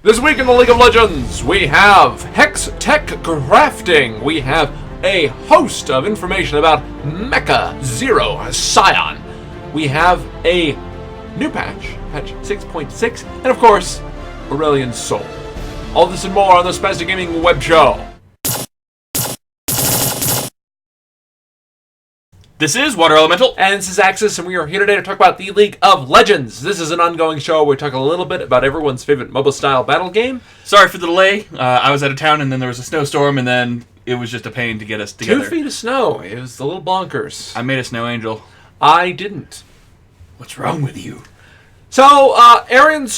This week in the League of Legends, we have Hextech Crafting. We have a host of information about Mecha Sion. We have a new patch, patch 6.6, and of course, Aurelian's Soul. All this and more on the Spastic Gaming Web Show. This is Water Elemental. And this is Axis, and we are here today to talk about the League of Legends. This is an ongoing show where we talk a little bit about everyone's favorite MOBA-style battle game. Sorry for the delay. I was out of town, and then there was a snowstorm, and then it was just a pain to get us together. 2 feet of snow. It was a little bonkers. I made a snow angel. I didn't. What's wrong with you? So, Aurelian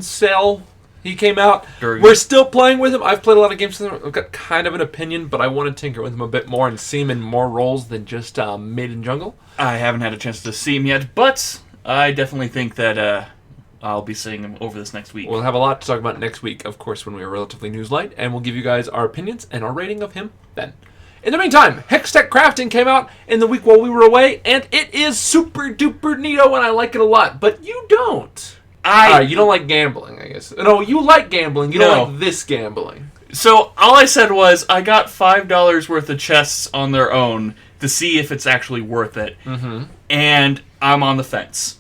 Soul, he came out. We're still playing with him. I've played a lot of games with him. I've got kind of an opinion, but I want to tinker with him a bit more and see him in more roles than just mid and jungle. I haven't had a chance to see him yet, but I definitely think that I'll be seeing him over this next week. We'll have a lot to talk about next week, of course, when we are relatively news light, and we'll give you guys our opinions and our rating of him then. In the meantime, Hextech Crafting came out in the week while we were away, and it is super duper neato, and I like it a lot, but you don't. You don't like gambling, I guess. No, you like gambling. You don't like this gambling. So all I said was I got $5 worth of chests on their own to see if it's actually worth it. Mm-hmm. And I'm on the fence.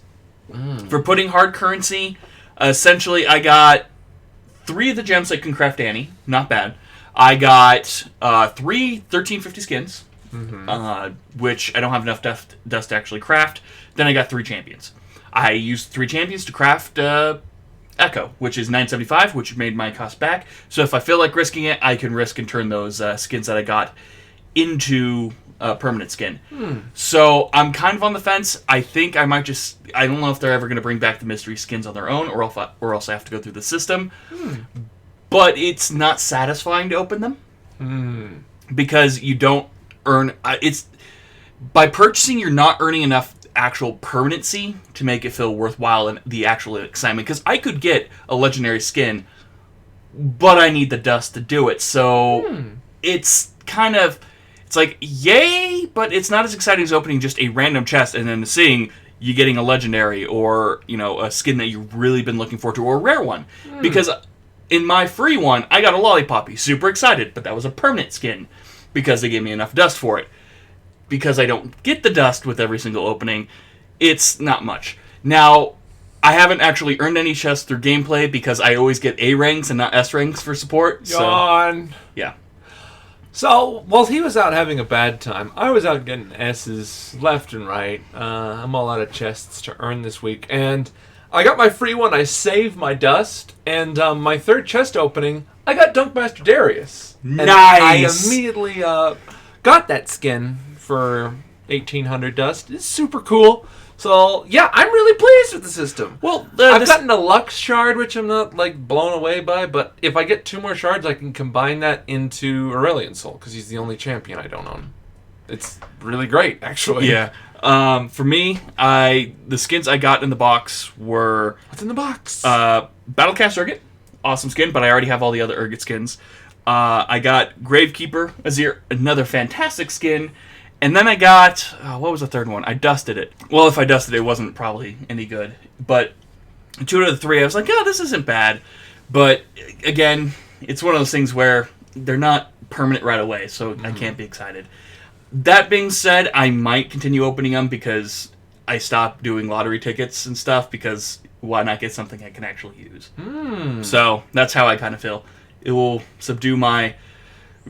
For putting hard currency, essentially I got 3 of the gems that can craft Annie. Not bad. I got 3 1350 skins, which I don't have enough dust to actually craft. Then I got 3 champions. I used 3 champions to craft Echo, which is 975, which made my cost back. So if I feel like risking it, I can risk and turn those skins that I got into permanent skin. So I'm kind of on the fence. I think I might just... I don't know if they're ever going to bring back the mystery skins on their own, or else I have to go through the system. But it's not satisfying to open them. Because you don't earn... by purchasing, you're not earning enough actual permanency to make it feel worthwhile and the actual excitement, because I could get a legendary skin, but I need the dust to do it. So it's kind of, it's like yay, but it's not as exciting as opening just a random chest and then seeing you getting a legendary or a skin that you've really been looking forward to, or a rare one. Because in my free one I got a Lollipoppy, super excited, but that was a permanent skin because they gave me enough dust for it. Because I don't get the dust with every single opening, it's not much. Now, I haven't actually earned any chests through gameplay because I always get A ranks and not S ranks for support. Yawn. So, yeah. So, while he was out having a bad time, I was out getting S's left and right. I'm all out of chests to earn this week. And I got my free one, I saved my dust, and my 3rd chest opening, I got Dunkmaster Darius. Nice! And I immediately got that skin for 1800 dust. It's super cool. So, yeah, I'm really pleased with the system. Well, I've gotten a Lux shard, which I'm not, blown away by, but if I get 2 more shards, I can combine that into Aurelian Soul, because he's the only champion I don't own. It's really great, actually. Yeah. For me, the skins I got in the box were... What's in the box? Battlecast Urgot. Awesome skin, but I already have all the other Urgot skins. I got Gravekeeper Azir, another fantastic skin. And then I got, what was the 3rd one? I dusted it. Well, if I dusted it, it wasn't probably any good. But 2 out of the 3, I was like, this isn't bad. But, again, it's one of those things where they're not permanent right away, so I can't be excited. That being said, I might continue opening them because I stopped doing lottery tickets and stuff, because why not get something I can actually use? So, that's how I kind of feel. It will subdue my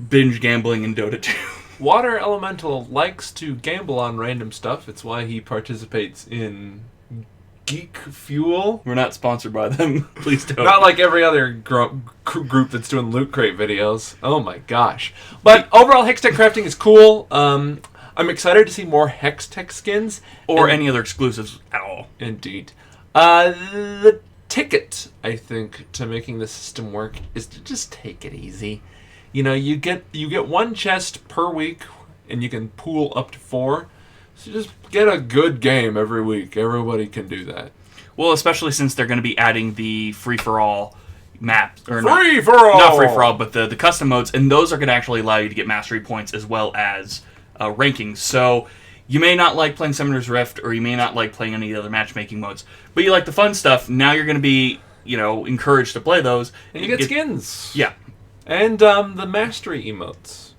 binge gambling in Dota 2. Water Elemental likes to gamble on random stuff. It's why he participates in Geek Fuel. We're not sponsored by them. Please don't. Not like every other group that's doing Loot Crate videos. Oh my gosh. But overall, Hextech Crafting is cool. I'm excited to see more Hextech skins. Or any other exclusives at all. Indeed. The ticket, I think, to making the system work is to just take it easy. You get 1 chest per week, and you can pool up to 4. So just get a good game every week. Everybody can do that. Well, especially since they're going to be adding the free-for-all map. Free-for-all! Not free-for-all, but the custom modes, and those are going to actually allow you to get mastery points as well as rankings. So you may not like playing Summoner's Rift, or you may not like playing any other matchmaking modes, but you like the fun stuff. Now you're going to be encouraged to play those. And you get skins. Yeah. And the mastery emotes.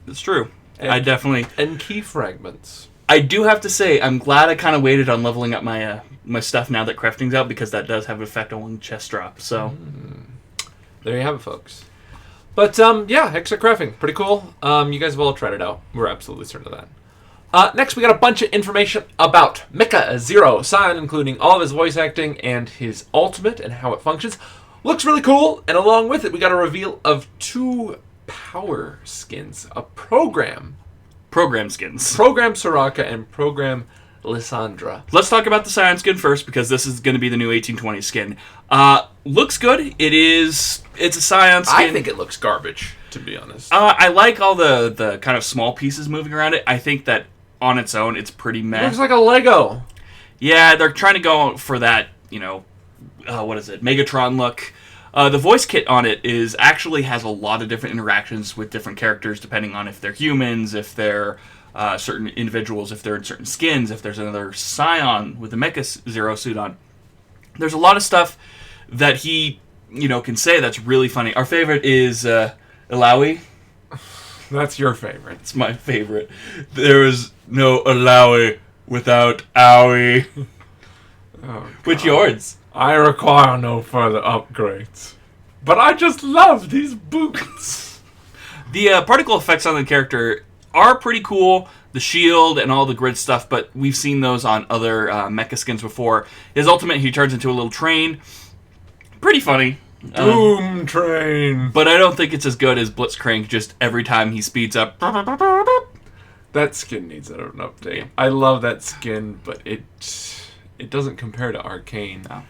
It's true. And, I definitely... And key fragments. I do have to say, I'm glad I kind of waited on leveling up my my stuff now that crafting's out, because that does have an effect on chest drop, so... There you have it, folks. But, yeah, Hextech Crafting. Pretty cool. You guys have all tried it out. We're absolutely certain of that. Next, we got a bunch of information about Mecha Zero Sion, including all of his voice acting and his ultimate and how it functions. Looks really cool, and along with it, we got a reveal of 2 power skins. A program skins. Program Soraka and Program Lissandra. Let's talk about the Sion skin first, because this is going to be the new 1820 skin. Looks good. It's a Sion skin. I think it looks garbage, to be honest. I like all the kind of small pieces moving around it. I think that on its own, it's pretty meh. It looks like a Lego. Yeah, they're trying to go for that, what is it, Megatron look. The voice kit on it actually has a lot of different interactions with different characters, depending on if they're humans, if they're certain individuals, if they're in certain skins, if there's another Sion with the Mecha Zero suit on. There's a lot of stuff that he, can say that's really funny. Our favorite is Alawi. That's your favorite. It's my favorite. There is no Alawi without Owie. Oh, Which yours? I require no further upgrades. But I just love these boots. The particle effects on the character are pretty cool. The shield and all the grid stuff, but we've seen those on other mecha skins before. His ultimate, he turns into a little train. Pretty funny. Doom Train. But I don't think it's as good as Blitzcrank, just every time he speeds up. That skin needs an update. I love that skin, but it doesn't compare to Arcane. No.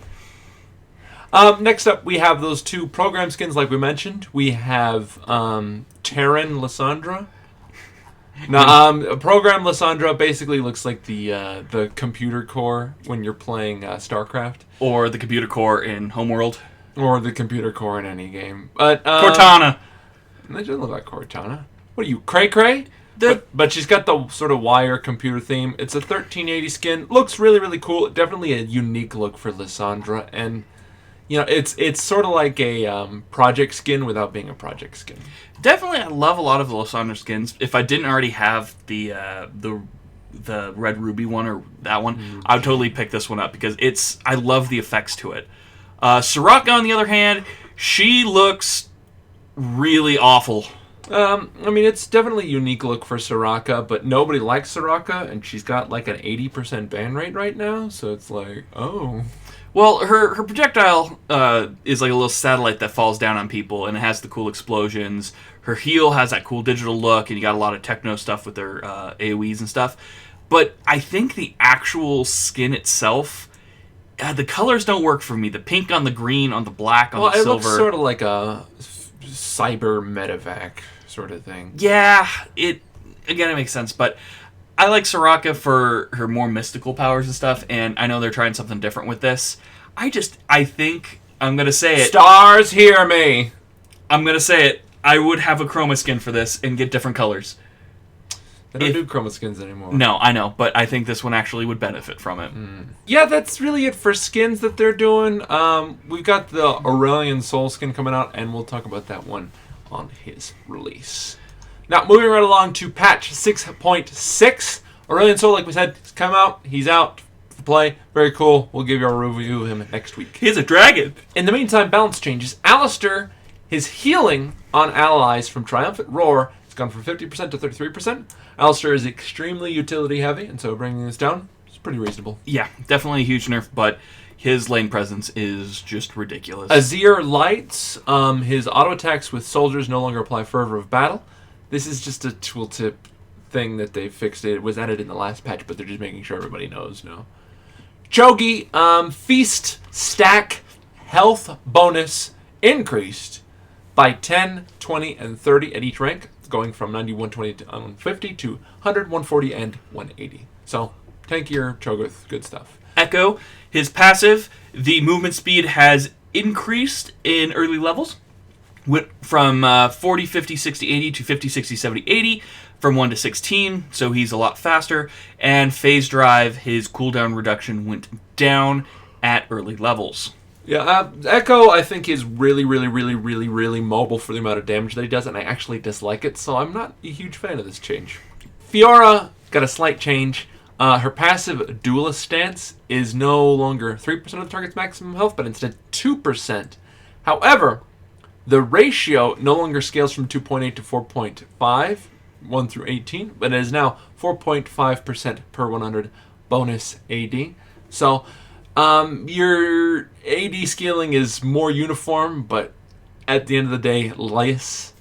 Next up, we have those 2 program skins, like we mentioned. We have Terran Lissandra. Now, Program Lissandra basically looks like the computer core when you're playing StarCraft. Or the computer core in Homeworld. Or the computer core in any game. But Cortana. They doesn't look like Cortana. What are you, Cray Cray? But she's got the sort of wire computer theme. It's a 1380 skin. Looks really, really cool. Definitely a unique look for Lissandra. And, it's sort of like a project skin without being a project skin. Definitely, I love a lot of the Lissandra skins. If I didn't already have the Red Ruby one or that one, I would totally pick this one up because I love the effects to it. Soraka, on the other hand, she looks really awful. It's definitely a unique look for Soraka, but nobody likes Soraka, and she's got like an 80% ban rate right now, so it's like, oh. Well, her projectile is like a little satellite that falls down on people, and it has the cool explosions. Her heel has that cool digital look, and you got a lot of techno stuff with her AoEs and stuff. But I think the actual skin itself, the colors don't work for me. The pink on the green, on the black, on the silver. Well, it looks sort of like a cyber medevac sort of thing. Yeah, it makes sense, but I like Soraka for her more mystical powers and stuff, and I know they're trying something different with this. I think, I'm going to say it. Stars, hear me! I'm going to say it. I would have a chroma skin for this and get different colors. They don't do chroma skins anymore. No, I know, but I think this one actually would benefit from it. Yeah, that's really it for skins that they're doing. We've got the Aurelian Soul skin coming out, and we'll talk about that one on his release. Now, moving right along to patch 6.6. Aurelian Soul, like we said, has come out. He's out to play. Very cool. We'll give you a review of him next week. He's a dragon. In the meantime, balance changes. Alistair, his healing on allies from Triumphant Roar has gone from 50% to 33%. Alistair is extremely utility heavy, and so bringing this down is pretty reasonable. Yeah, definitely a huge nerf, but his lane presence is just ridiculous. Azir Lights, his auto attacks with soldiers no longer apply Fervor of Battle. This is just a tooltip thing that they fixed. It was added in the last patch, but they're just making sure everybody knows now. Chogi, Feast Stack Health bonus increased by 10, 20, and 30 at each rank, going from 90, 120 to 150 to 100, 140, and 180. So, tankier Cho'Gath, good stuff. Echo, his passive, the movement speed has increased in early levels. Went from 40, 50, 60, 80 to 50, 60, 70, 80 from 1 to 16, so he's a lot faster. And Phase Drive, his cooldown reduction went down at early levels. Yeah, Echo, I think, is really, really, really, really, really mobile for the amount of damage that he does, and I actually dislike it, so I'm not a huge fan of this change. Fiora got a slight change. Her passive duelist stance is no longer 3% of the target's maximum health, but instead 2%. However, the ratio no longer scales from 2.8 to 4.5, 1 through 18, but it is now 4.5% per 100 bonus AD. So, your AD scaling is more uniform, but at the end of the day, less.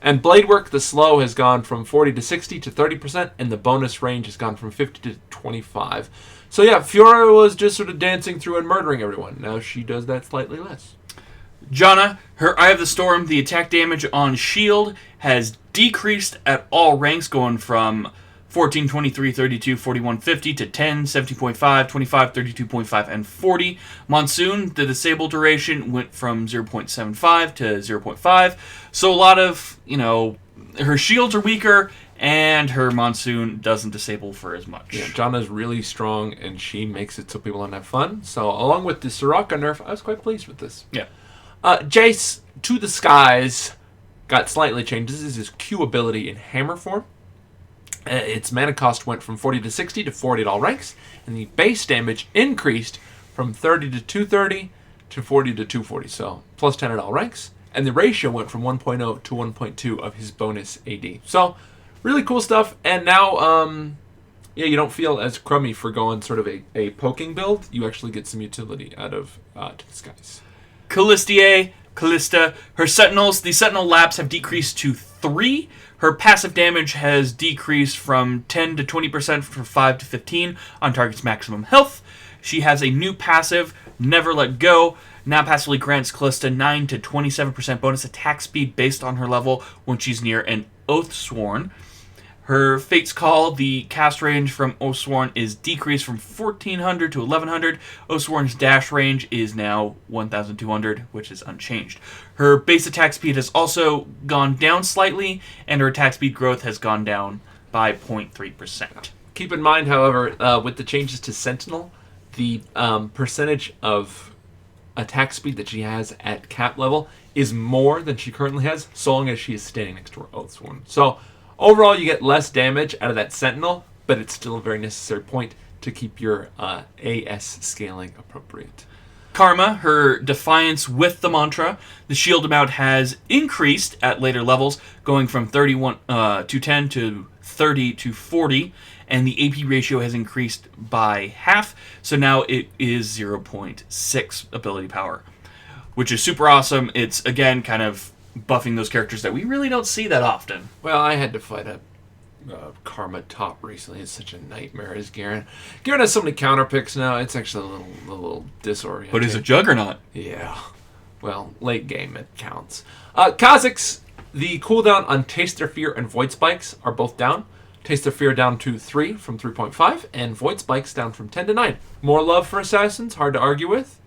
And blade work, the slow has gone from 40 to 60 to 30%, and the bonus range has gone from 50 to 25. So yeah, Fiora was just sort of dancing through and murdering everyone. Now she does that slightly less. Janna, her Eye of the Storm, the attack damage on shield has decreased at all ranks, going from 14, 23, 32, 41, 50 to 10, 17.5, 25, 32.5, and 40. Monsoon, the disable duration went from 0.75 to 0.5. So a lot of, her shields are weaker, and her Monsoon doesn't disable for as much. Yeah, Janna's really strong, and she makes it so people don't have fun. So along with the Soraka nerf, I was quite pleased with this. Yeah. Jace, To the Skies, got slightly changed. This is his Q ability in hammer form. Its mana cost went from 40 to 60 to 40 at all ranks, and the base damage increased from 30 to 230 to 40 to 240, so plus 10 at all ranks. And the ratio went from 1.0 to 1.2 of his bonus AD. So, really cool stuff, and now, you don't feel as crummy for going sort of a poking build. You actually get some utility out of To the Skies. Callista, her Sentinels, the Sentinel laps have decreased to 3. Her passive damage has decreased from 10 to 20% from 5 to 15 on target's maximum health. She has a new passive, Never Let Go. Now passively grants Callista 9 to 27% bonus attack speed based on her level when she's near an Oathsworn. Her Fate's Call, the cast range from Oathsworn is decreased from 1400 to 1100. Oathsworn's dash range is now 1200, which is unchanged. Her base attack speed has also gone down slightly, and her attack speed growth has gone down by 0.3%. Keep in mind, however, with the changes to Sentinel, the percentage of attack speed that she has at cap level is more than she currently has, so long as she is standing next to her Oathsworn. So, overall, you get less damage out of that Sentinel, but it's still a very necessary point to keep your AS scaling appropriate. Karma, her Defiance with the mantra. The shield amount has increased at later levels, going from 31 to 10 to 30 to 40, and the AP ratio has increased by half, so now it is 0.6 ability power, which is super awesome. It's, again, kind of buffing those characters that we really don't see that often. Well, I had to fight a Karma top recently. It's such a nightmare as Garen. Garen has so many counter picks now, it's actually a little disorienting. But is a Juggernaut. Yeah. Well, late game it counts. Kha'Zix, the cooldown on Taste Their Fear and Void Spikes are both down. Taste Their Fear down to 3 from 3.5, and Void Spikes down from 10 to 9. More love for Assassins, hard to argue with.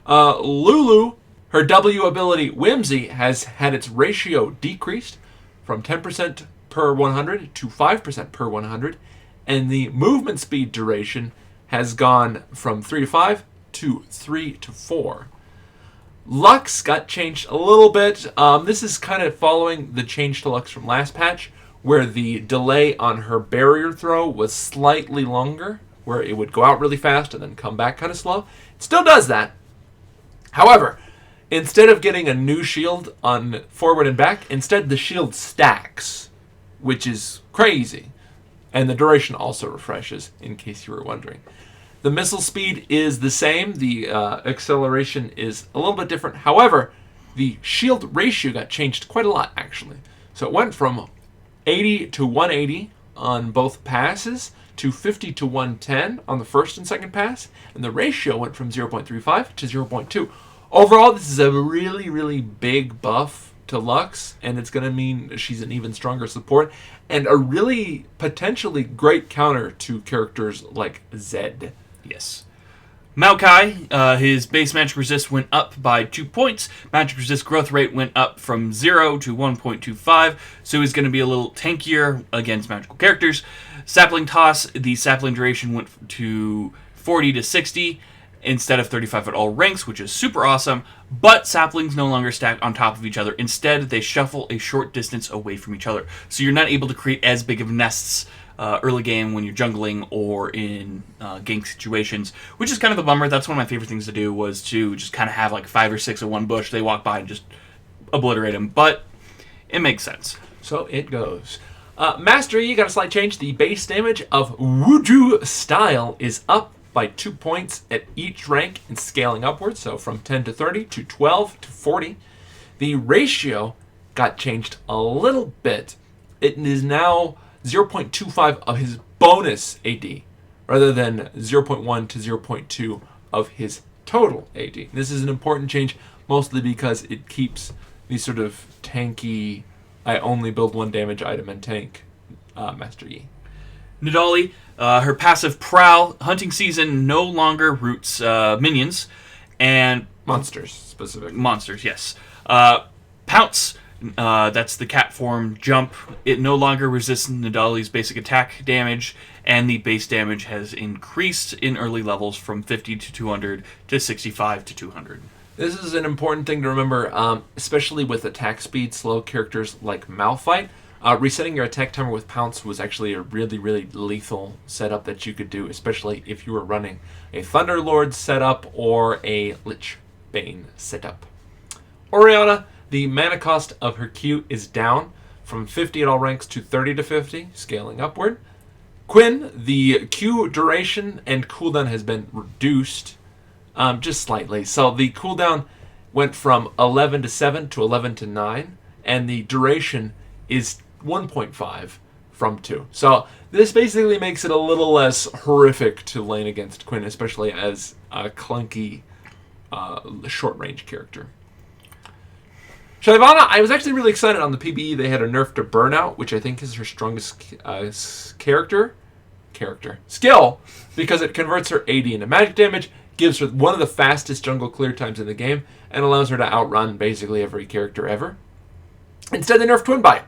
Lulu, her W ability, Whimsy, has had its ratio decreased from 10% per 100 to 5% per 100, and the movement speed duration has gone from 3 to 5 to 3 to 4. Lux got changed a little bit. This is kind of following the change to Lux from last patch, where the delay on her barrier throw was slightly longer, where it would go out really fast and then come back kind of slow. It still does that. However, instead of getting a new shield on forward and back, instead the shield stacks, which is crazy. And the duration also refreshes, in case you were wondering. The missile speed is the same. The acceleration is a little bit different. However, the shield ratio got changed quite a lot, actually. So it went from 80 to 180 on both passes to 50 to 110 on the first and second pass. And the ratio went from 0.35 to 0.2. Overall, this is a really, really big buff to Lux, and it's going to mean she's an even stronger support and a really potentially great counter to characters like Zed. Yes. Maokai, his base magic resist went up by 2 points. Magic resist growth rate went up from 0 to 1.25, so he's going to be a little tankier against magical characters. Sapling Toss, the sapling duration went to 40 to 60, instead of 35 at all ranks, which is super awesome, but saplings no longer stack on top of each other. Instead, they shuffle a short distance away from each other. So you're not able to create as big of nests early game when you're jungling or in gank situations, which is kind of a bummer. That's one of my favorite things to do, was to just kind of have like 5 or 6 in one bush. They walk by and just obliterate them, but it makes sense. So it goes. Mastery, you got a slight change. The base damage of Wuju style is up by 2 points at each rank and scaling upwards, so from 10 to 30 to 12 to 40. The ratio got changed a little bit. It is now 0.25 of his bonus AD, rather than 0.1 to 0.2 of his total AD. This is an important change, mostly because it keeps the sort of tanky, I only build 1 damage item and tank Master Yi. Nidalee, her passive Prowl, hunting season no longer roots minions, and... Monsters, specifically. Monsters, yes. Pounce, that's the cat form jump. It no longer resists Nidalee's basic attack damage, and the base damage has increased in early levels from 50 to 200 to 65 to 200. This is an important thing to remember, especially with attack speed slow characters like Malphite. Resetting your attack timer with Pounce was actually a really, really lethal setup that you could do, especially if you were running a Thunderlord setup or a Lich Bane setup. Oriana, the mana cost of her Q is down from 50 at all ranks to 30 to 50, scaling upward. Quinn, the Q duration and cooldown has been reduced just slightly. So the cooldown went from 11 to 7 to 11 to 9, and the duration is 1.5 from 2. So this basically makes it a little less horrific to lane against Quinn, especially as a clunky short-range character. Shyvana, I was actually really excited on the PBE. They had a nerf to Burnout, which I think is her strongest skill, because it converts her AD into magic damage, gives her one of the fastest jungle clear times in the game, and allows her to outrun basically every character ever. Instead, they nerfed Twin Bite,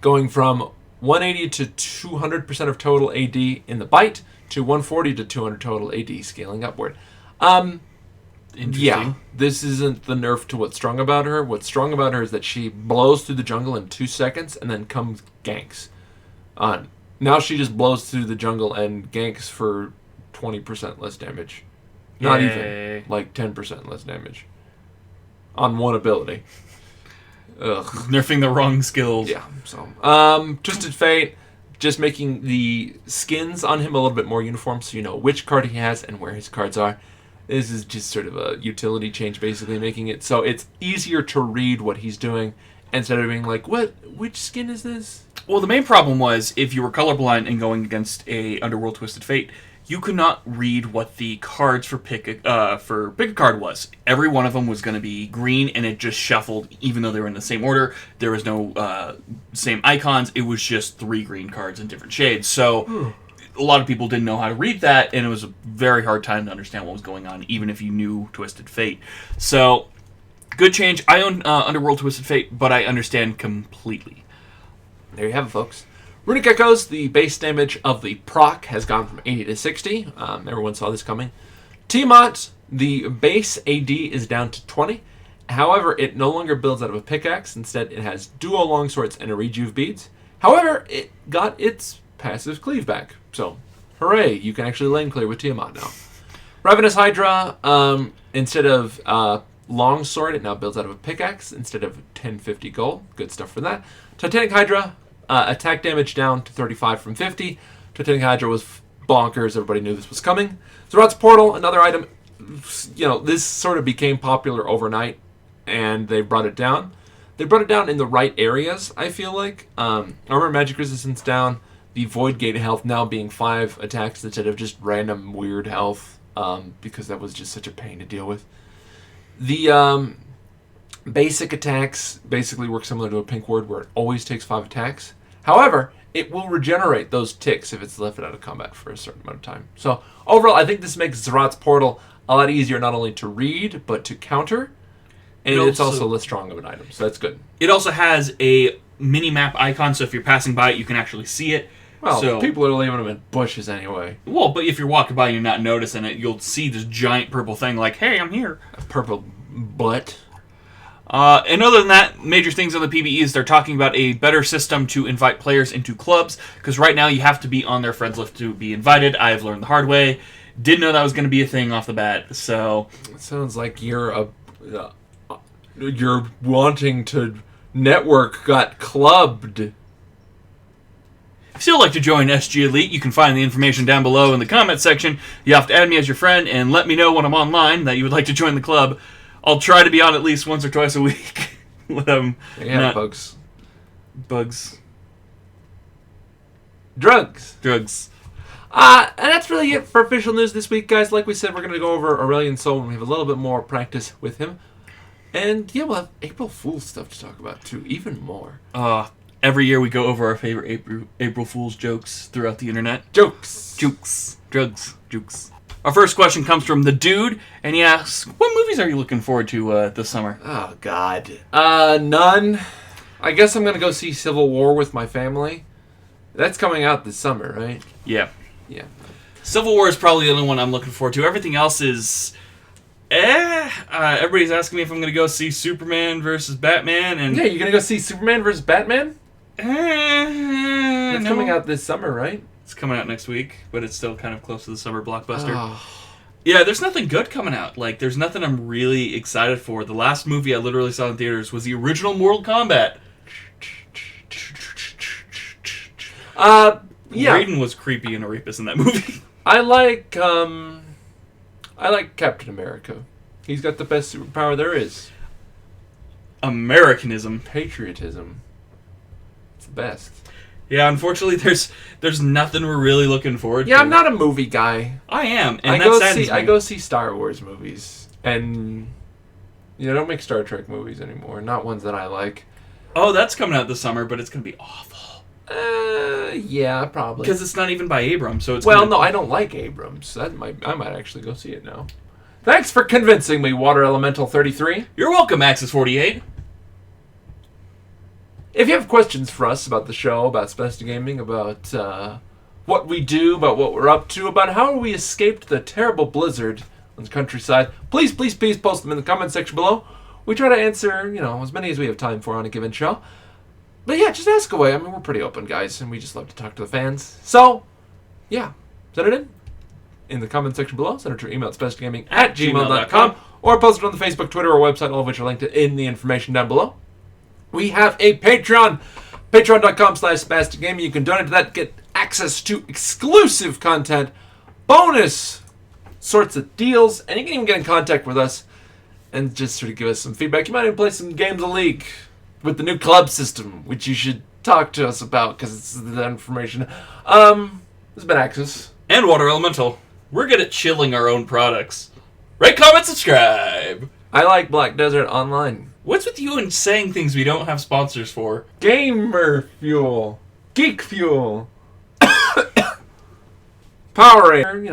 going from 180 to 200% of total AD in the bite to 140 to 200 total AD, scaling upward. Yeah, this isn't the nerf to what's strong about her. What's strong about her is that she blows through the jungle in 2 seconds and then comes ganks. Now she just blows through the jungle and ganks for 20% less damage. Not even, like 10% less damage. On one ability. Ugh. Nerfing the wrong skills. Yeah, so. Twisted Fate, just making the skins on him a little bit more uniform so you know which card he has and where his cards are. This is just sort of a utility change, basically, making it so it's easier to read what he's doing instead of being like, which skin is this? Well, the main problem was, if you were colorblind and going against a Underworld Twisted Fate, you could not read what the cards for pick a card was. Every one of them was going to be green, and it just shuffled, even though they were in the same order. There was no same icons. It was just 3 green cards in different shades. So a lot of people didn't know how to read that, and it was a very hard time to understand what was going on, even if you knew Twisted Fate. So, good change. I own Underworld Twisted Fate, but I understand completely. There you have it, folks. Runic Echoes, the base damage of the proc has gone from 80 to 60. Everyone saw this coming. Tiamat, the base AD is down to 20. However, it no longer builds out of a pickaxe. Instead, it has dual longswords and a rejuve beads. However, it got its passive cleave back. So, hooray, you can actually lane clear with Tiamat now. Ravenous Hydra, instead of longsword, it now builds out of a pickaxe instead of 1050 gold. Good stuff for that. Titanic Hydra, attack damage down to 35 from 50. Titanic Hydra was bonkers. Everybody knew this was coming. Zerat's Portal, another item. You know, this sort of became popular overnight, and they brought it down. They brought it down in the right areas, I feel like. Armor magic resistance down. The Void Gate health now being 5 attacks instead of just random weird health, because that was just such a pain to deal with. The basic attacks basically work similar to a Pink Ward, where it always takes 5 attacks. However, it will regenerate those ticks if it's left out of combat for a certain amount of time. So overall, I think this makes Zerat's Portal a lot easier not only to read, but to counter. And it's also less strong of an item, so that's good. It also has a mini-map icon, so if you're passing by it, you can actually see it. Well, So, people are leaving them in bushes anyway. well, but if you're walking by and you're not noticing it, you'll see this giant purple thing like, hey, I'm here. A purple butt. And other than that, major things on the PvEs, they're talking about a better system to invite players into clubs, because right now you have to be on their friends list to be invited. I've learned the hard way. Didn't know that was going to be a thing off the bat, so... It sounds like you're wanting to network got clubbed. If you still like to join SG Elite, you can find the information down below in the comment section. You have to add me as your friend and let me know when I'm online that you would like to join the club. I'll try to be on at least once or twice a week. Bugs. Bugs. Drugs. And that's really it for official news this week, guys. Like we said, we're going to go over Aurelian Sol when we have a little bit more practice with him. And yeah, we'll have April Fool's stuff to talk about too, even more. Every year we go over our favorite April Fool's jokes throughout the internet. Jokes. Drugs. Jokes. Our first question comes from the dude, and he asks, what movies are you looking forward to this summer? Oh, God. None. I guess I'm going to go see Civil War with my family. That's coming out this summer, right? Yeah. Yeah. Civil War is probably the only one I'm looking forward to. Everything else is... everybody's asking me if I'm going to go see Superman versus Batman, and... Yeah, you're going to go see Superman versus Batman? It's coming out this summer, right? It's coming out next week, but it's still kind of close to the summer blockbuster. Oh. Yeah, there's nothing good coming out. Like, there's nothing I'm really excited for. The last movie I literally saw in theaters was the original Mortal Kombat. Yeah. Raiden was creepy and a rapist in that movie. I like Captain America. He's got the best superpower there is. Americanism. Patriotism. It's the best. Yeah, unfortunately, there's nothing we're really looking forward to. Yeah, I'm not a movie guy. I am, and I go see Star Wars movies, and don't make Star Trek movies anymore. Not ones that I like. Oh, that's coming out this summer, but it's gonna be awful. Yeah, probably. Because it's not even by Abrams, so it's... No, I don't like Abrams. I might actually go see it now. Thanks for convincing me, Water Elemental 33. You're welcome, Axis 48. If you have questions for us about the show, about Spastic Gaming, about what we do, about what we're up to, about how we escaped the terrible blizzard on the countryside, please post them in the comment section below. We try to answer, as many as we have time for on a given show. But yeah, just ask away. I mean, we're pretty open, guys, and we just love to talk to the fans. So, yeah, send it in the comment section below. Send it to your email at spasticgaming@gmail.com, or post it on the Facebook, Twitter, or website, all of which are linked in the information down below. We have a Patreon, patreon.com/spasticgaming. You can donate to that, get access to exclusive content, bonus sorts of deals, and you can even get in contact with us and just sort of give us some feedback. You might even play some games of League with the new club system, which you should talk to us about because it's the information. This has been Axis. And Water Elemental. We're good at chilling our own products. Rate, comment, subscribe. I like Black Desert Online. What's with you and saying things we don't have sponsors for? Gamer Fuel. Geek Fuel. Powerade.